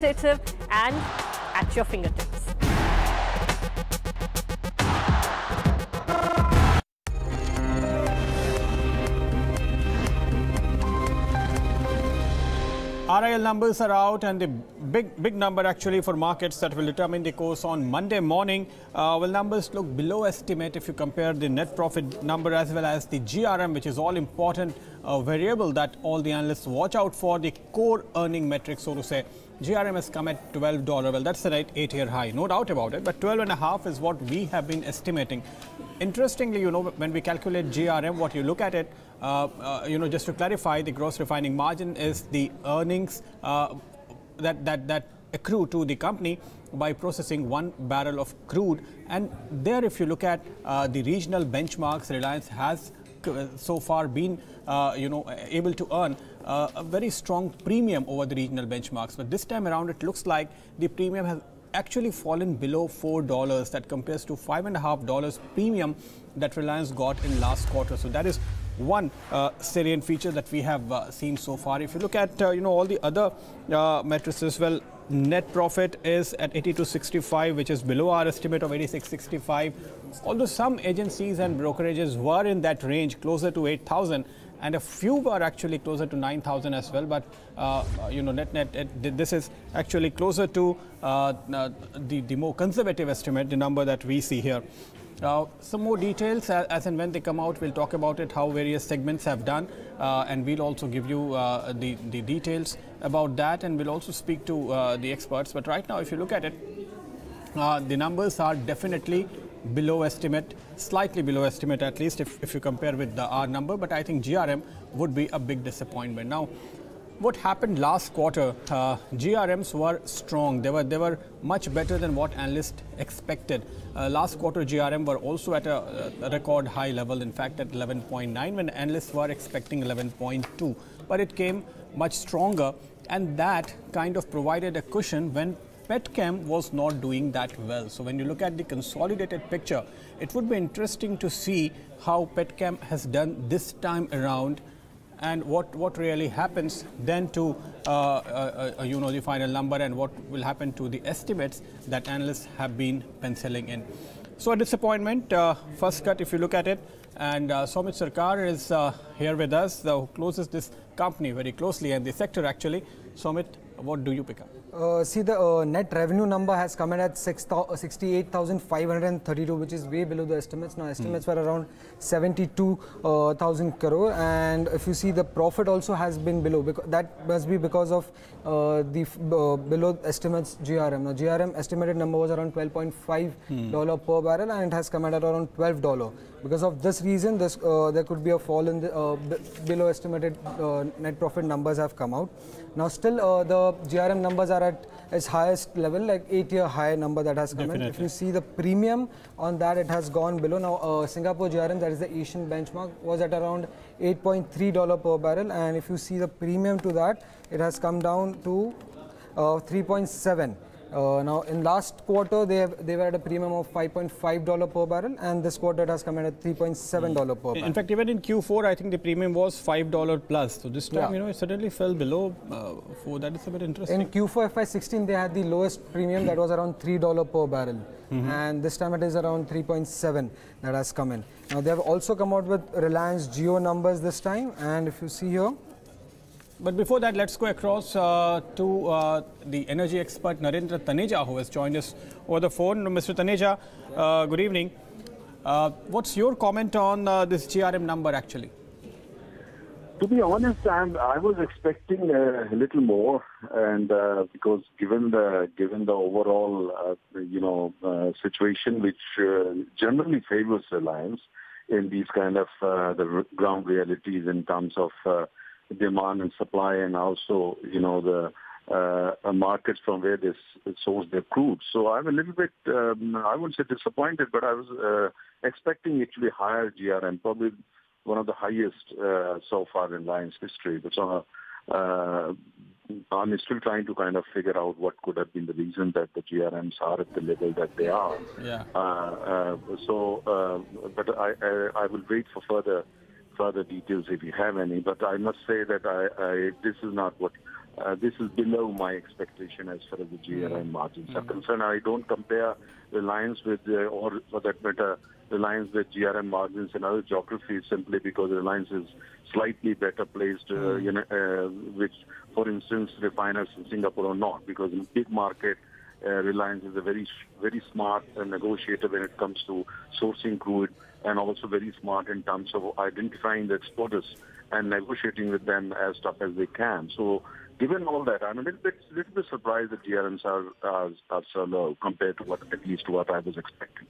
and at your fingertips. RIL numbers are out, and the big number actually for markets that will determine the course on Monday morning. Numbers look below estimate if you compare the net profit number as well as the GRM, which is all important variable that all the analysts watch out for, the core earning metric, so to say. GRM has come at $12. Well, that's the right 8-year high, no doubt about it. But 12.5 is what we have been estimating. Interestingly, when we calculate GRM, what you look at it, just to clarify, the gross refining margin is the earnings that accrue to the company by processing 1 barrel of crude. And there, if you look at the regional benchmarks, Reliance has so far been able to earn a very strong premium over the regional benchmarks. But this time around, it looks like the premium has actually fallen below $4. That compares to $5.50 premium that Reliance got in last quarter. So that is one salient feature that we have seen so far. If you look at all the other metrics as well, net profit is at 82.65, which is below our estimate of 86.65. Although some agencies and brokerages were in that range, closer to 8,000, and a few were actually closer to 9,000 as well. But this is actually closer to the more conservative estimate, the number that we see here. Some more details as and when they come out, we'll talk about it, how various segments have done, and we'll also give you the details about that, and we'll also speak to the experts. But right now, if you look at it, the numbers are definitely below estimate, slightly below estimate at least if you compare with the R number, but I think GRM would be a big disappointment. Now, what happened last quarter, GRMs were strong. They were much better than what analysts expected. Last quarter GRM were also at a record high level, in fact at 11.9 when analysts were expecting 11.2. But it came much stronger, and that kind of provided a cushion when Petchem was not doing that well. So when you look at the consolidated picture, it would be interesting to see how Petchem has done this time around, and what really happens then to the final number, and what will happen to the estimates that analysts have been penciling in. So a disappointment, first cut if you look at it. And Somit Sarkar is here with us, who closes this company very closely and the sector actually. Somit, what do you pick up? See, the net revenue number has come in at 68,532, which is way below the estimates. Now, estimates were around 72,000 crore, and if you see, the profit also has been below. That must be because of the below estimates GRM. Now, GRM estimated number was around $12.5 per barrel, and it has come at around $12. Because of this reason, there could be a fall in the below estimated net profit numbers have come out. Now, still the GRM numbers are at its highest level, like 8-year high number that has come in. If you see the premium on that, it has gone below. Now, Singapore GRM, that is the Asian benchmark, was at around $8.3 per barrel, and if you see the premium to that, it has come down to 3.7. Now, in last quarter, they were at a premium of $5.5 per barrel, and this quarter it has come in at $3.7 per barrel. In fact, even in Q4, I think the premium was $5 plus. So this time, it suddenly fell below 4. That is a bit interesting. In Q4 FY16, they had the lowest premium, that was around $3 per barrel. And this time it is around 3.7 that has come in. Now, they have also come out with Reliance Jio numbers this time, and if you see here. But before that, let's go across to the energy expert Narendra Taneja, who has joined us over the phone. Mr. Taneja, good evening. What's your comment on this GRM number actually? To be honest, I was expecting a little more, and because given the overall situation which generally favors Reliance in these kind of the ground realities in terms of demand and supply, and also the markets from where they source their crude. So I'm a little bit, I wouldn't say disappointed, but I was expecting it to be higher GRM, probably one of the highest so far in Reliance history. But I'm still trying to kind of figure out what could have been the reason that the GRMs are at the level that they are. Yeah. But I will wait for further details if you have any. But I must say that this is not what this is below my expectation as far as the GRM margins are concerned. I don't compare Reliance with, or for that matter, Reliance with GRM margins in other geographies simply because Reliance is slightly better placed, which, for instance, refiners in Singapore are not, because in big market, Reliance is a very smart negotiator when it comes to sourcing crude, and also very smart in terms of identifying the exporters and negotiating with them as tough as they can. So, given all that, I'm a little bit surprised that GRMs are so low compared to at least what I was expecting.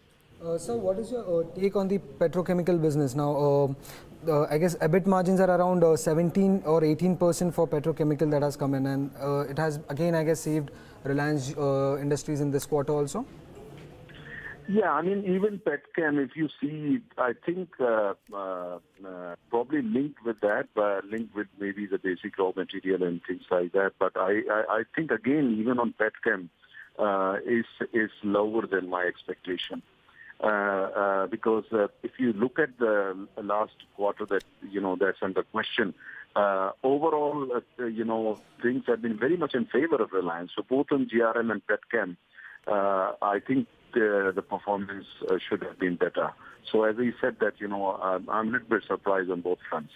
So, what is your take on the petrochemical business now? I guess EBIT margins are around 17 or 18% for petrochemical that has come in, and it has again, I guess, saved Reliance Industries in this quarter also. Yeah, I mean, even petchem, if you see, I think probably linked with that, linked with maybe the basic raw material and things like that. But I think again, even on petchem, is lower than my expectation. Because if you look at the last quarter that's under question, overall, things have been very much in favor of Reliance. So both on GRM and petchem, I think the performance should have been better. So as I said that, I'm a little bit surprised on both fronts.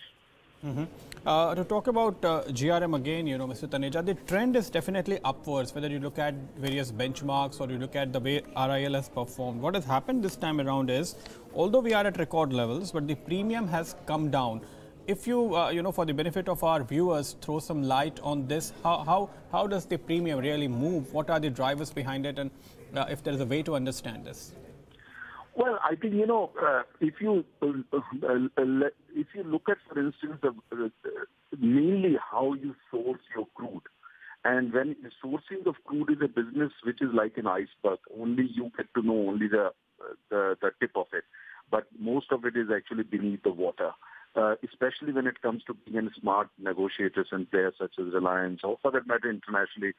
To talk about GRM again, Mr. Taneja, the trend is definitely upwards, whether you look at various benchmarks or you look at the way RIL has performed. What has happened this time around is, although we are at record levels, but the premium has come down. If you, for the benefit of our viewers, throw some light on this, how does the premium really move? What are the drivers behind it? And if there is a way to understand this? Well, I think, if you look at, for instance, mainly how you source your crude, and when sourcing of crude is a business which is like an iceberg, only you get to know only the tip of it, but most of it is actually beneath the water. Especially when it comes to being in smart negotiators and players such as Reliance, or for that matter internationally,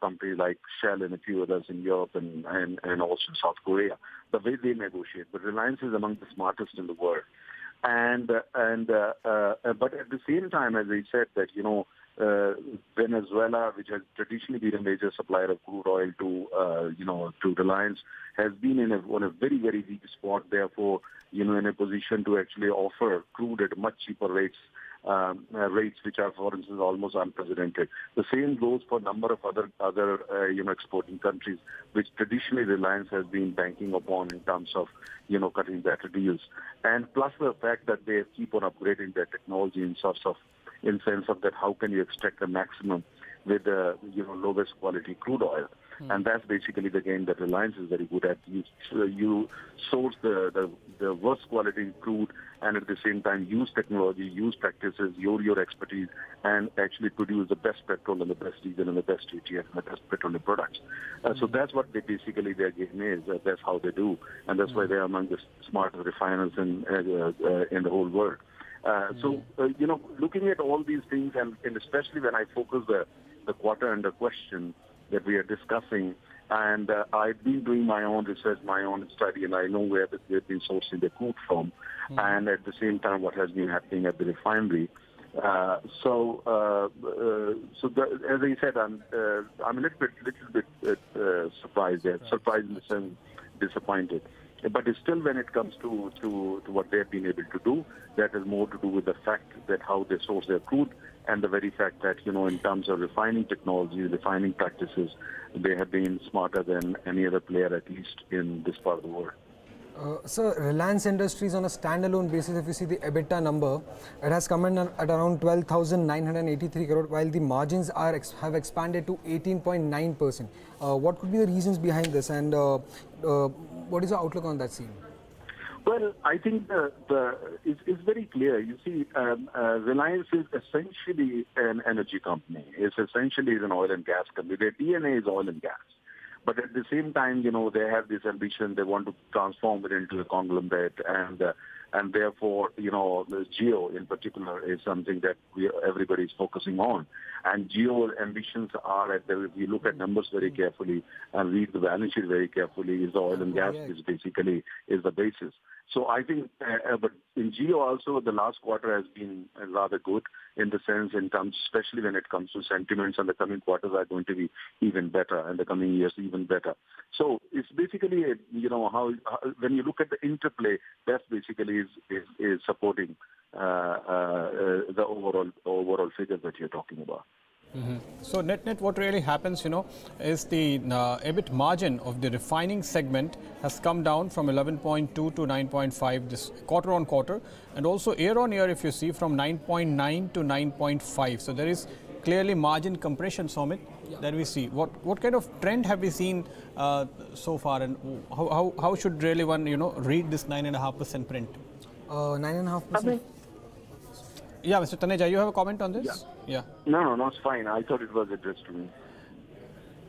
companies like Shell and a few others in Europe and also in South Korea, the way they negotiate. But Reliance is among the smartest in the world. But at the same time, as I said, that Venezuela, which has traditionally been a major supplier of crude oil to Reliance, has been on a very, very weak spot. Therefore, in a position to actually offer crude at much cheaper rates which are, for instance, almost unprecedented. The same goes for a number of other exporting countries, which traditionally Reliance has been banking upon in terms of, cutting better deals. And plus the fact that they keep on upgrading their technology in sense of that how can you extract the maximum with the lowest quality crude oil. And that's basically the game that Reliance is very good at. You source the worst quality crude and at the same time use technology, use practices, your expertise, and actually produce the best petrol and the best diesel and the best ATF and the best petroleum products. So that's what their game is. That's how they do. And that's why they're among the smartest refiners in the whole world. Looking at all these things, and especially when I focus the quarter under question that we are discussing, and I've been doing my own research, my own study, and I know where they've been sourcing the crude from, and at the same time what has been happening at the refinery. As I said, I'm a little bit surprised there. Surprised in the sense disappointed. But still, when it comes to what they've been able to do, that has more to do with the fact that how they source their crude and the very fact that, in terms of refining technology, refining practices, they have been smarter than any other player, at least in this part of the world. So, Reliance Industries on a standalone basis, if you see the EBITDA number, it has come in at around 12,983 crore, while the margins have expanded to 18.9%. What could be the reasons behind this, and what is your outlook on that scene? Well, I think it's very clear. You see, Reliance is essentially an energy company. It's essentially an oil and gas company. Their DNA is oil and gas. But at the same time, they have this ambition. They want to transform it into a conglomerate, and And therefore, the Jio in particular is something that everybody is focusing on. And Jio ambitions are, if you look at numbers very carefully and read the balance sheet very carefully, is the oil and gas is basically is the basis. So I think, but in Jio also, the last quarter has been rather good in the sense, in terms, especially when it comes to sentiments, and the coming quarters are going to be even better, and the coming years even better. So it's basically, how when you look at the interplay, that basically is supporting the overall figures that you're talking about. So net, what really happens, is the EBIT margin of the refining segment has come down from 11.2 to 9.5 this quarter on quarter, and also year on year, if you see, from 9.9 to 9.5. So there is clearly margin compression, Somit, that we see. What kind of trend have we seen so far, and how should really one read this 9.5% print? 9.5%. Yeah, Mr. Taneja, you have a comment on this? Yeah. No, it's fine. I thought it was addressed to me.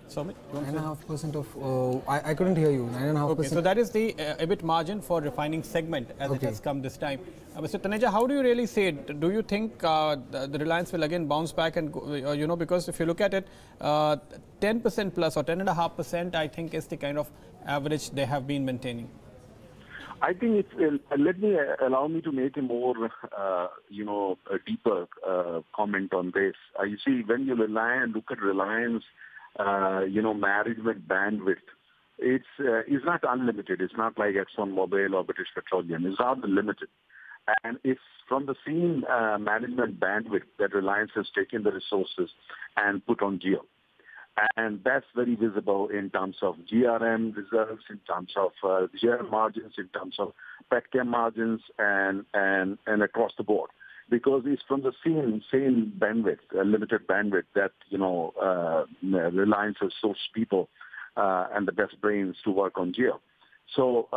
Somit? 9.5% of, I couldn't hear you. 9.5%. Okay, so that is the EBIT margin for refining segment as it has come this time. Mr. Taneja, how do you really say it? Do you think the Reliance will again bounce back and go, because if you look at it, 10% plus or 10.5%, I think is the kind of average they have been maintaining? I think allow me to make a more, a deeper comment on this. You see, when you look at Reliance, management bandwidth, it's not unlimited. It's not like ExxonMobil or British Petroleum. It's not limited. And it's from the same management bandwidth that Reliance has taken the resources and put on Jio. And that's very visible in terms of GRM results, in terms of GRM margins, in terms of petchem margins, and across the board. Because it's from the same bandwidth, limited bandwidth, that Reliance has sourced people and the best brains to work on Jio. So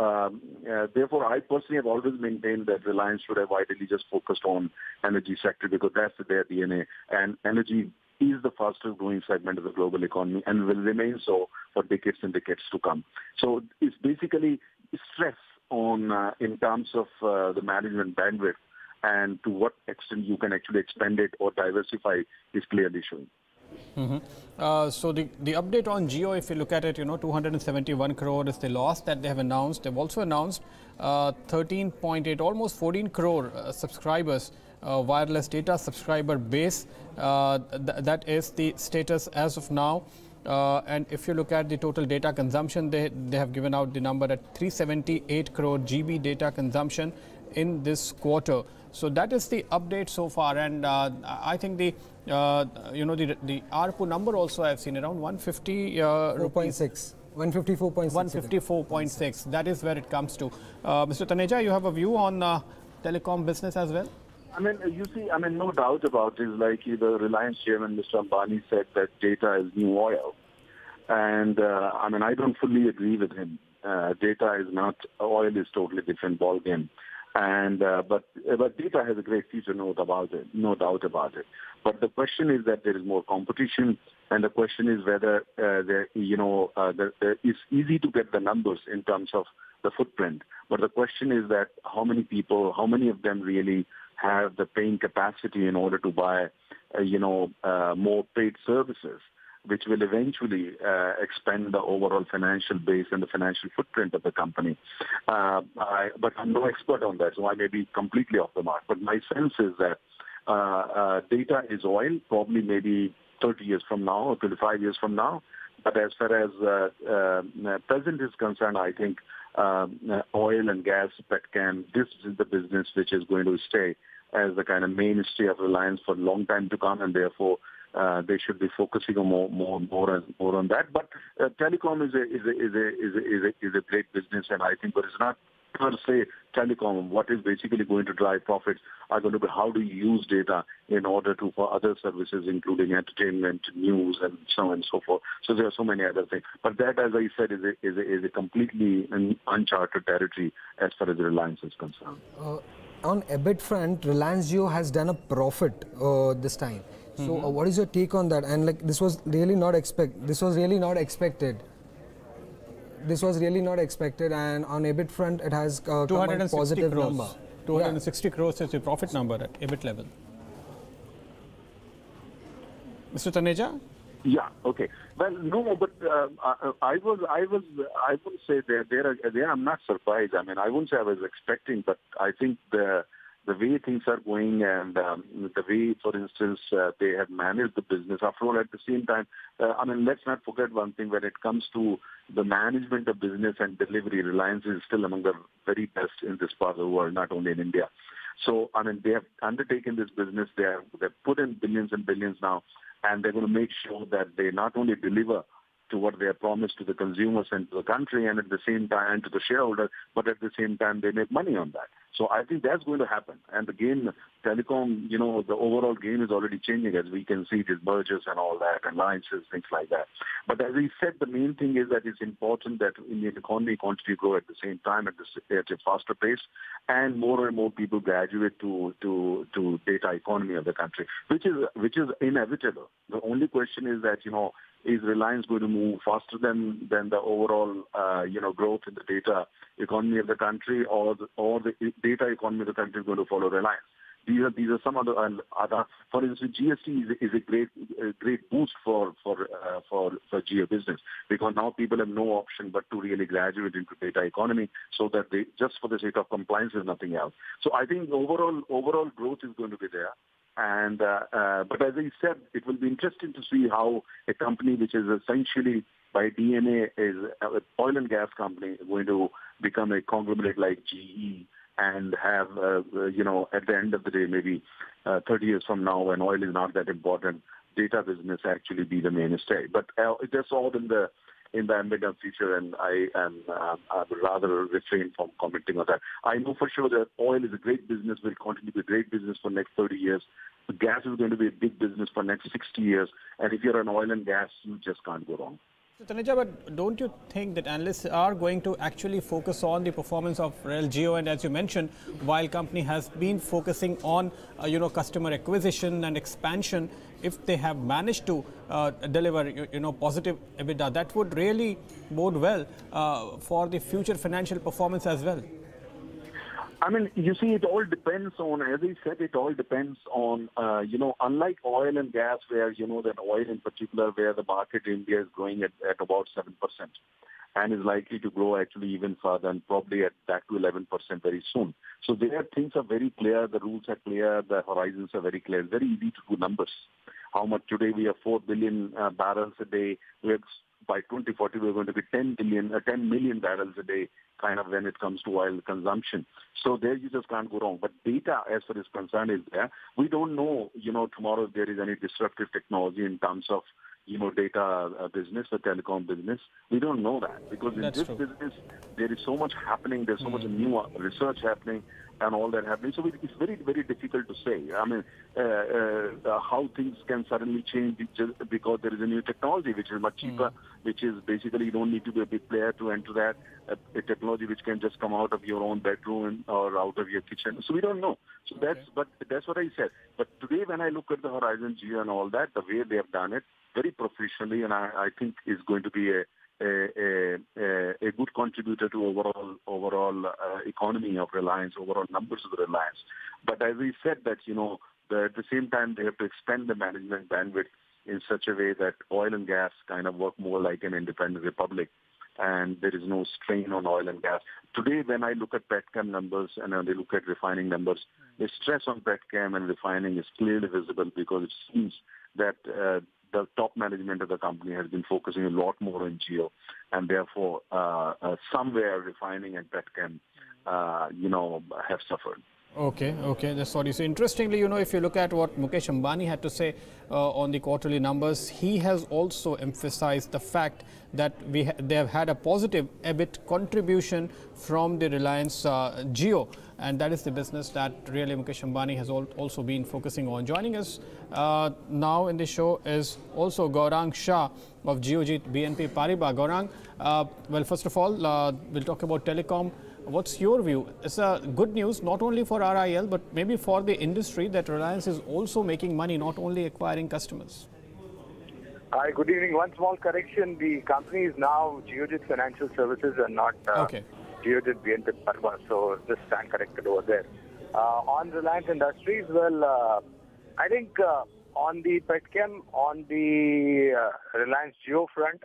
therefore, I personally have always maintained that Reliance should have ideally just focused on energy sector, because that's their DNA, and energy is the fastest growing segment of the global economy and will remain so for decades and decades to come. So it's basically stress on in terms of the management bandwidth, and to what extent you can actually expand it or diversify is clearly showing. So the update on Jio, if you look at it, 271 crore is the loss that they have announced. They've also announced 13.8, almost 14 crore subscribers, wireless data subscriber base. That is the status as of now. And if you look at the total data consumption, they have given out the number at 378 crore GB data consumption in this quarter. So that is the update so far, and I think the ARPU number also I've seen around 150 4.6. 154.6. 154.6. That is where it comes to. Mr. Taneja, you have a view on telecom business as well? I mean, you see, no doubt about it. Like the Reliance chairman, Mr. Ambani, said that data is new oil. And, I don't fully agree with him. Data is not, oil is totally different ballgame. And but data has a great future, no doubt about it. But the question is that there is more competition, and the question is whether it's easy to get the numbers in terms of the footprint. But the question is that how many people, how many of them really have the paying capacity in order to buy, more paid services, which will eventually expand the overall financial base and the financial footprint of the company. But I'm no expert on that, so I may be completely off the mark. But my sense is that data is oil, probably maybe 30 years from now or 25 years from now. But as far as present is concerned, I think oil and gas, petchem, this is the business which is going to stay as the kind of mainstay of Reliance for a long time to come, and therefore they should be focusing on more on that. But telecom is a great business, and I think there is not per se telecom. What is basically going to drive profits are going to be how do you use data in order to for other services, including entertainment, news, and so on and so forth. So there are so many other things. But that, as I said, is a completely uncharted territory as far as Reliance is concerned. On EBIT front, Reliance Jio has done a profit this time. So what is your take on that? And like this was really not expected. This was really not expected, and on EBIT front it has come a positive number. 260 crores is the profit number at EBIT level. Mr. Taneja? Yeah. Okay. Well, no, but I would say I'm not surprised. I mean, I wouldn't say I was expecting, but I think the way things are going and the way, for instance, they have managed the business. After all, at the same time, I mean, let's not forget one thing. When it comes to the management of business and delivery, Reliance is still among the very best in this part of the world, not only in India. So, I mean, they have undertaken this business. They've put in billions and billions now, and they're going to make sure that they not only deliver to what they have promised to the consumers and to the country and at the same time and to the shareholder, but at the same time they make money on that. So I think that's going to happen. And again, telecom, you know, the overall game is already changing as we can see these mergers and all that, alliances, things like that. But as we said, the main thing is that it's important that Indian economy continue to grow at the same time at a faster pace, and more people graduate to data economy of the country, which is inevitable. The only question is that, you know, is Reliance going to move faster than the overall, growth in the data economy of the country, or the data economy of the country is going to follow Reliance? These are some other. For instance, GST is a great boost for Jio business, because now people have no option but to really graduate into data economy, so that they, just for the sake of compliance, is nothing else. So I think overall growth is going to be there. And but as I said, it will be interesting to see how a company which is essentially by DNA is an oil and gas company going to become a conglomerate like GE and have, at the end of the day, maybe 30 years from now, when oil is not that important, data business actually be the mainstay. But that's all in the ambit of future, and I would rather refrain from commenting on that. I know for sure that oil is a great business, will continue to be a great business for the next 30 years. Gas is going to be a big business for the next 60 years. And if you're an oil and gas, you just can't go wrong. So, Taneja, but don't you think that analysts are going to actually focus on the performance of Rel Jio? And as you mentioned, while company has been focusing on, customer acquisition and expansion, if they have managed to deliver, positive EBITDA, that would really bode well for the future financial performance as well. I mean, you see, it all depends on, as I said, it all depends on, unlike oil and gas, where, that oil in particular, where the market in India is growing at about 7% and is likely to grow actually even further and probably at that to 11% very soon. So there, things are very clear, the rules are clear, the horizons are very clear. It's very easy to do numbers. How much today we have 4 billion barrels a day. By 2040, we're going to be 10 million barrels a day, kind of when it comes to oil consumption. So there you just can't go wrong. But data, as far as concerned, is there. We don't know, tomorrow if there is any disruptive technology in terms of, data business or telecom business. We don't know that, because in this business, there is so much happening. There's so much new research happening and all that happening. So it's very, very difficult to say. I mean, how things can suddenly change just because there is a new technology which is much cheaper, which is basically you don't need to be a big player to enter that, a technology which can just come out of your own bedroom or out of your kitchen. So we don't know. So that's what I said. But today when I look at the Horizon Jio and all that, the way they have done it, very professionally, and I think is going to be a good contributor to overall economy of Reliance, overall numbers of the Reliance. But as we said that, at the same time they have to expand the management bandwidth in such a way that oil and gas kind of work more like an independent republic, and there is no strain on oil and gas. Today, when I look at petchem numbers and when I look at refining numbers, the stress on petchem and refining is clearly visible, because it seems that the top management of the company has been focusing a lot more on Jio, and therefore somewhere refining and petchem, have suffered. Okay, that's what you say. Interestingly, if you look at what Mukesh Ambani had to say on the quarterly numbers, he has also emphasized the fact that they have had a positive EBIT contribution from the Reliance Jio, and that is the business that really Mukesh Ambani has also been focusing on. Joining us now in the show is also Gaurang Shah of Geojit BNP Paribas. Gaurang, well, first of all, we'll talk about telecom. What's your view? It's a good news not only for RIL but maybe for the industry that Reliance is also making money, not only acquiring customers. Hi, good evening. One small correction. The company is now Geojit Financial Services and not Geojit BNP Paribas. So just stand corrected over there. On Reliance Industries, well, I think on the petchem, on the Reliance Jio front,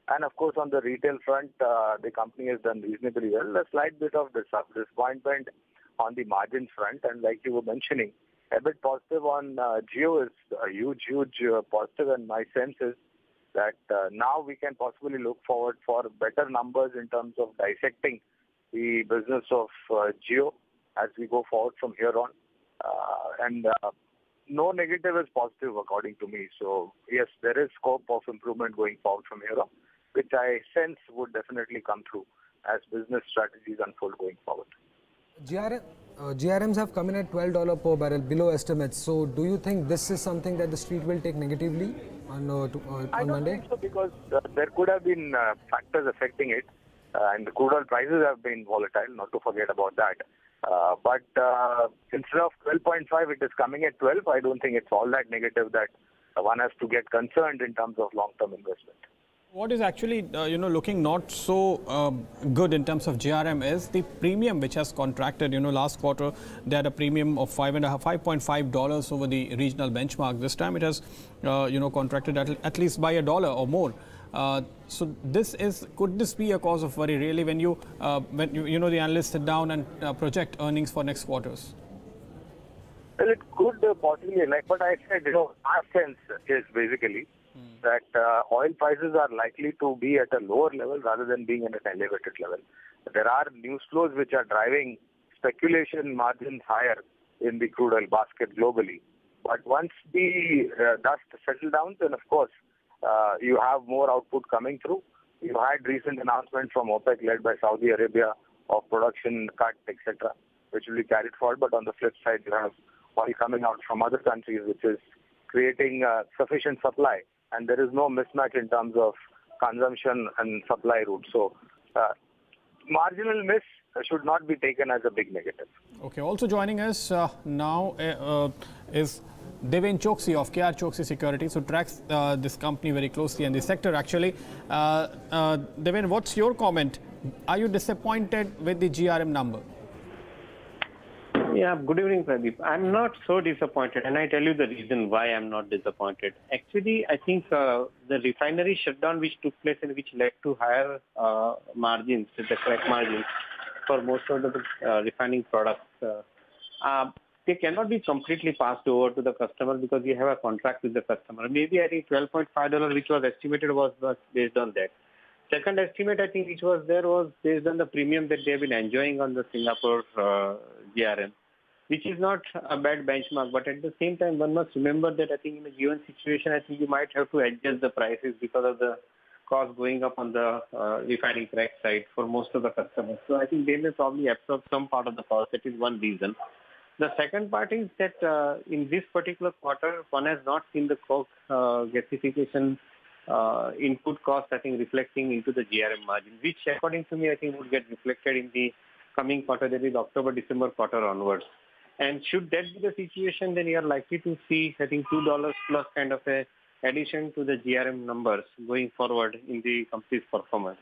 and of course on the retail front, the company has done reasonably well. A slight bit of disappointment on the margin front, and like you were mentioning, a bit positive on Jio is a huge positive, and my sense is that now we can possibly look forward for better numbers in terms of dissecting the business of Jio as we go forward from here on. And no negative is positive according to me. So yes, there is scope of improvement going forward from here on, which I sense would definitely come through as business strategies unfold going forward. GRMs have come in at $12 per barrel below estimates. So do you think this is something that the street will take negatively on Monday? I don't think so, because there could have been factors affecting it, and the crude oil prices have been volatile, not to forget about that. But instead of 12.5, it is coming at 12. I don't think it's all that negative that one has to get concerned in terms of long-term investment. What is actually, looking not so good in terms of GRM is the premium which has contracted. Last quarter they had a premium of $5.5 over the regional benchmark. This time it has, contracted at least by $1 or more. So could this be a cause of worry really when the analysts sit down and project earnings for next quarters? Well, it could possibly, like what I said, our sense is basically that oil prices are likely to be at a lower level rather than being at an elevated level. There are news flows which are driving speculation margins higher in the crude oil basket globally. But once the dust settles down, then of course you have more output coming through. You had recent announcements from OPEC led by Saudi Arabia of production cut, etc., which will be carried forward. But on the flip side, you have oil coming out from other countries, which is creating sufficient supply. And there is no mismatch in terms of consumption and supply route. So marginal miss should not be taken as a big negative. Okay. Also joining us now is Deven Choksi of KR Choksi Securities, who tracks this company very closely and the sector actually. Deven, what's your comment? Are you disappointed with the GRM number? Yeah, good evening, Pradeep. I'm not so disappointed, and I tell you the reason why I'm not disappointed. Actually, I think the refinery shutdown which took place and which led to higher margins, the crack margins for most of the refining products, they cannot be completely passed over to the customer because you have a contract with the customer. Maybe I think $12.5 which was estimated was based on that. Second estimate I think which was there was based on the premium that they have been enjoying on the Singapore GRM, which is not a bad benchmark. But at the same time, one must remember that I think in a given situation, I think you might have to adjust the prices because of the cost going up on the refining crack side for most of the customers. So I think they may probably absorb some part of the cost. That is one reason. The second part is that in this particular quarter, one has not seen the coke gasification input cost, I think, reflecting into the GRM margin, which according to me, I think would get reflected in the coming quarter, that is October-December quarter onwards. And should that be the situation, then you are likely to see, I think, $2 plus kind of a addition to the GRM numbers going forward in the company's performance.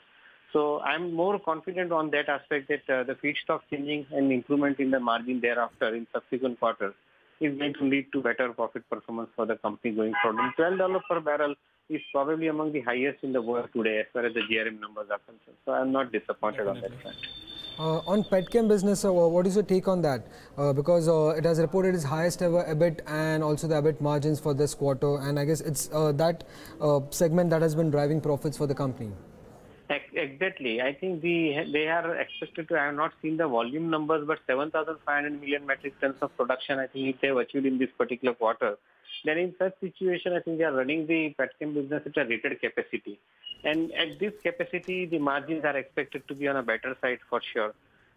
So I'm more confident on that aspect that the feedstock changing and improvement in the margin thereafter in subsequent quarters is going to lead to better profit performance for the company going forward. And $12 per barrel is probably among the highest in the world today as far as the GRM numbers are concerned. So I'm not disappointed on that front. On petchem business, what is your take on that? Because it has reported its highest ever EBIT and also the EBIT margins for this quarter, and I guess it's that segment that has been driving profits for the company. Exactly. I think they are expected to, I have not seen the volume numbers, but 7,500 million metric tons of production, I think if they have achieved in this particular quarter, then in such situation, I think they are running the petchem business at a rated capacity. And at this capacity, the margins are expected to be on a better side for sure.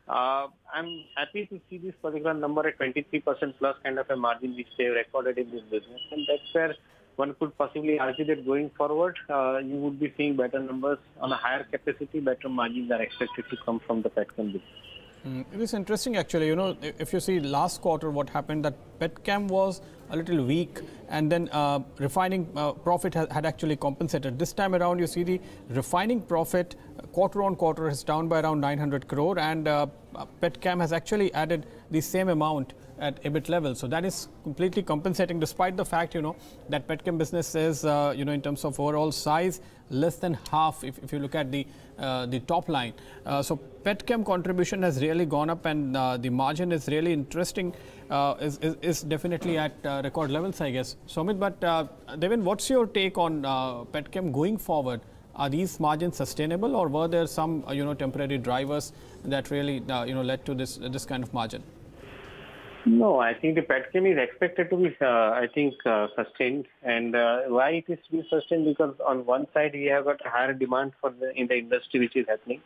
I'm happy to see this particular number at 23% plus kind of a margin which they have recorded in this business. And that's where one could possibly argue that going forward, you would be seeing better numbers on a higher capacity, better margins are expected to come from the petchem business. It is interesting actually, you know, if you see last quarter what happened, that petchem was a little weak, and then refining profit had actually compensated. This time around you see the refining profit quarter on quarter is down by around 900 crore, and petchem has actually added the same amount at EBIT level. So that is completely compensating, despite the fact, you know, that petchem business is, you know, in terms of overall size, less than half if you look at the top line. So petchem contribution has really gone up, and the margin is really interesting, is definitely at record levels, I guess. Somit, but Devin, what's your take on petchem going forward? Are these margins sustainable, or were there some you know, temporary drivers that really you know, led to this kind of margin? No, I think the petchem is expected to be, sustained. And why it is to be sustained? Because on one side, we have got a higher demand in the industry, which is happening,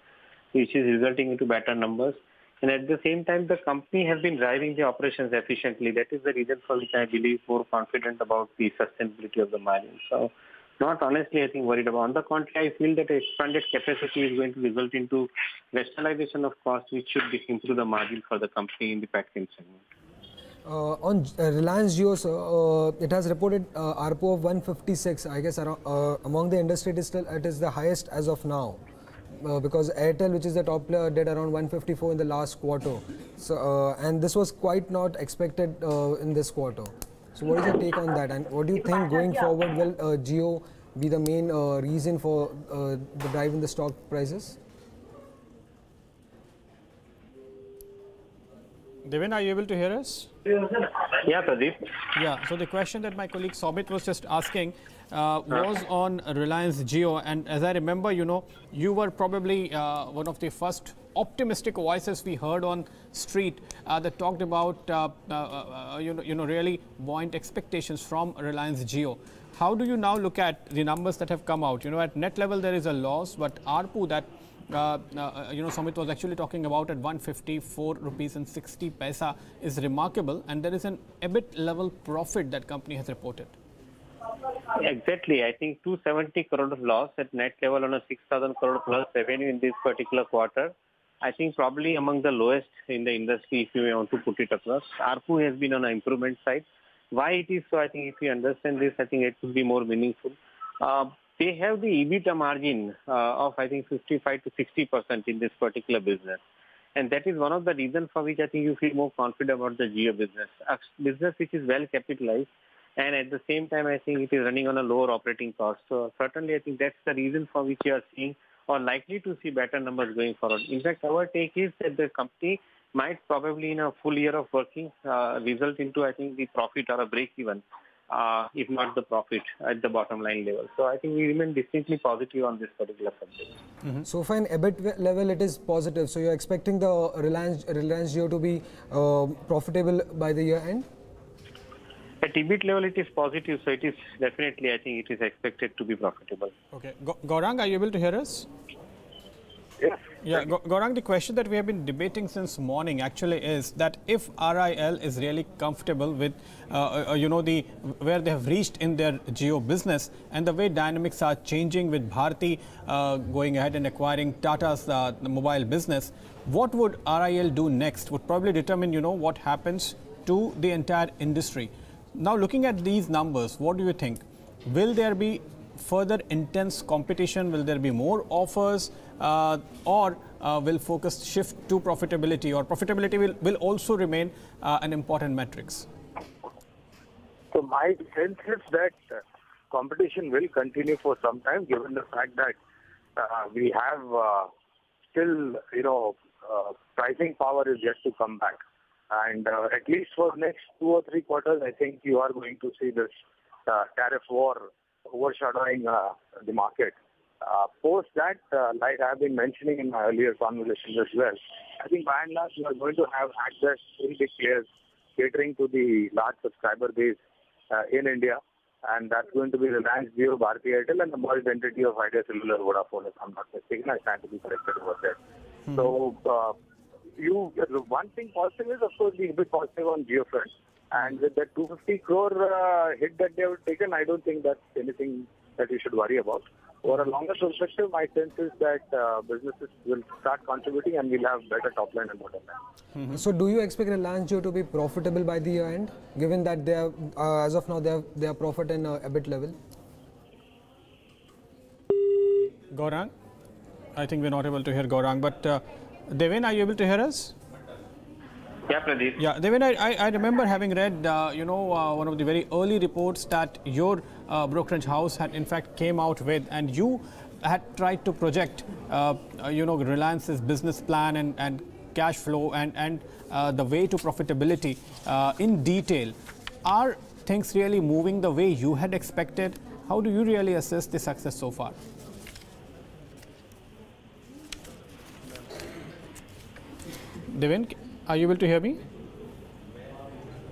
which is resulting into better numbers. And at the same time, the company has been driving the operations efficiently. That is the reason for which I believe more confident about the sustainability of the margin. So, not honestly, I think, worried about. On the contrary, I feel that expanded capacity is going to result into rationalization of costs, which should improve the margin for the company in the petchem segment. On Reliance Jio, it has reported ARPU of 156. I guess among the industry, it is the highest as of now. Because Airtel, which is the top player, did around 154 in the last quarter. So, and this was quite not expected in this quarter. So what is your take on that? And what do you think going forward, will Jio be the main reason for the drive in the stock prices? Devin, are you able to hear us? Yeah, Pradeep. Yeah, so the question that my colleague Sobit was just asking was on Reliance Jio, and as I remember, you know, you were probably one of the first optimistic voices we heard on street that talked about you know, really buoyant expectations from Reliance Jio. How do you now look at the numbers that have come out? You know, at net level there is a loss, but ARPU that you know, Sumit was actually talking about at 154 rupees and 60 paisa is remarkable, and there is an EBIT level profit that company has reported. Exactly. I think 270 crore of loss at net level on a 6,000 crore plus revenue in this particular quarter. I think probably among the lowest in the industry, if you want to put it across. ARPU has been on an improvement side. Why it is so? I think if you understand this, I think it will be more meaningful. They have the EBITDA margin of, I think, 55 to 60% in this particular business. And that is one of the reasons for which I think you feel more confident about the Jio business. A business which is well capitalized, and at the same time, I think it is running on a lower operating cost. So certainly, I think that's the reason for which you are seeing or likely to see better numbers going forward. In fact, our take is that the company might probably in a full year of working result into, I think, the profit or a break even. If not the profit at the bottom line level. So I think we remain distinctly positive on this particular subject. So fine, EBIT level it is positive. So you're expecting the Reliance Jio to be profitable by the year end? At EBIT level it is positive, so it is definitely, I think it is expected to be profitable. Okay. Gaurang, are you able to hear us? Yes. Yeah, Gaurang, the question that we have been debating since morning actually is that if RIL is really comfortable with, you know, where they have reached in their Jio business and the way dynamics are changing with Bharti going ahead and acquiring Tata's the mobile business, what would RIL do next would probably determine, you know, what happens to the entire industry. Now, looking at these numbers, what do you think? Will there be further intense competition? Will there be more offers, or will focus shift to profitability, or profitability will also remain an important metrics? So my sense is that competition will continue for some time, given the fact that we have still, you know, pricing power is yet to come back. And at least for next 2 or 3 quarters, I think you are going to see this tariff war overshadowing the market. Post that, like I have been mentioning in my earlier conversations as well, I think by and large you are going to have access to big players catering to the large subscriber base in India, and that's going to be Reliance Jio, Bharti Airtel, and the merged entity of Idea Cellular Vodafone, if I'm not mistaken. I stand to be corrected over there. So, one thing positive is, of course, being a bit positive on Jio front. And with that 250 crore hit that they have taken, I don't think that's anything that we should worry about. over a longer perspective, my sense is that businesses will start contributing and we'll have better top line and bottom line. So do you expect Reliance Jio to be profitable by the year end, given that they are, as of now, they are profit and EBIT level? Gaurang? I think we're not able to hear Gaurang, but Devin, are you able to hear us? Yeah, Pradeep. Yeah, Devin, I remember having read, one of the very early reports that your brokerage house had in fact came out with, and you had tried to project, Reliance's business plan and cash flow and the way to profitability in detail. Are things really moving the way you had expected? How do you really assess the success so far? Devin, are you able to hear me?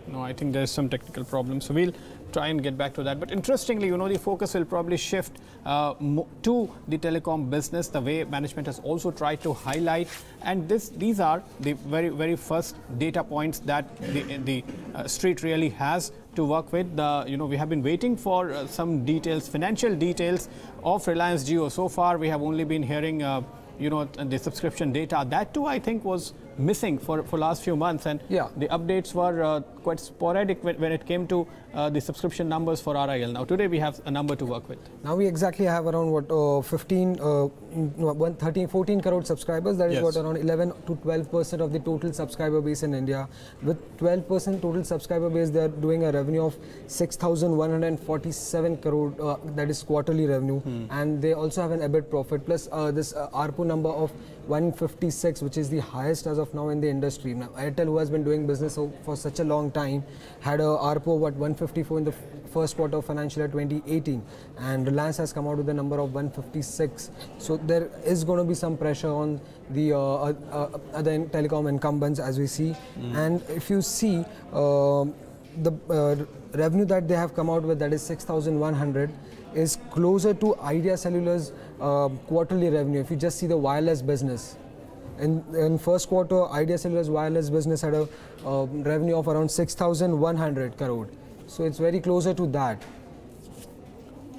No, I think there's some technical problem. So we'll try and get back to that. But interestingly, the focus will probably shift to the telecom business, the way management has also tried to highlight. And these are the very, very first data points that the street really has to work with. We have been waiting for some details, financial details of Reliance Jio. So far, we have only been hearing the subscription data. That too, I think, was missing for last few months, and the updates were quite sporadic when it came to the subscription numbers for RIL. Now today we have a number to work with. Now we exactly have around 14 crore subscribers. That is what, around 11 to 12% of the total subscriber base in India. With 12% total subscriber base, they are doing a revenue of 6,147 crore. That is quarterly revenue, and they also have an EBIT profit plus this ARPU number of 156, which is the highest as of now in the industry. Now, Airtel, who has been doing business for such a long time, had a ARPU of 154 in the first quarter of financial year 2018, and Reliance has come out with a number of 156. So there is going to be some pressure on the other telecom incumbents, as we see. And if you see the revenue that they have come out with, that is 6,100, is closer to Idea Cellular's quarterly revenue. If you just see the wireless business, in first quarter, Idea Cellular's wireless business had a revenue of around 6,100 crore. So it's very closer to that.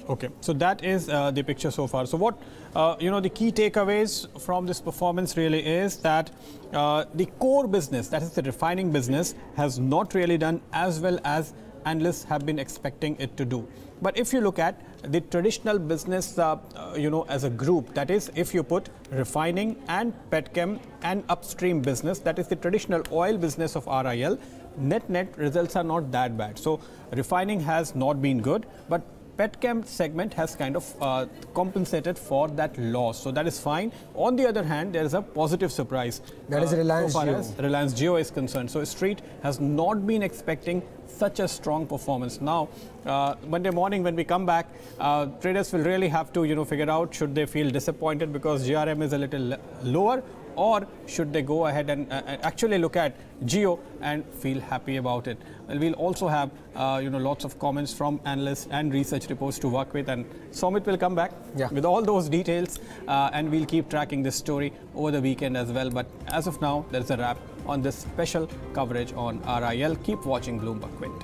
Okay, so that is the picture so far. So what the key takeaways from this performance really is that the core business, that is the refining business, has not really done as well as analysts have been expecting it to do. But if you look at the traditional business, as a group, that is, if you put refining and petchem and upstream business, that is the traditional oil business of RIL, net results are not that bad. So refining has not been good, but petchem segment has kind of compensated for that loss. So that is fine. On the other hand, there is a positive surprise. That is Reliance so far Jio. As Reliance Jio is concerned. So Street has not been expecting such a strong performance. Now, Monday morning when we come back, traders will really have to, figure out should they feel disappointed because GRM is a little lower, or should they go ahead and actually look at Jio and feel happy about it. Well, we'll also have lots of comments from analysts and research reports to work with, and Somit will come back with all those details, and we'll keep tracking this story over the weekend as well. But as of now, there's a wrap on this special coverage on RIL. Keep watching Bloomberg Quint.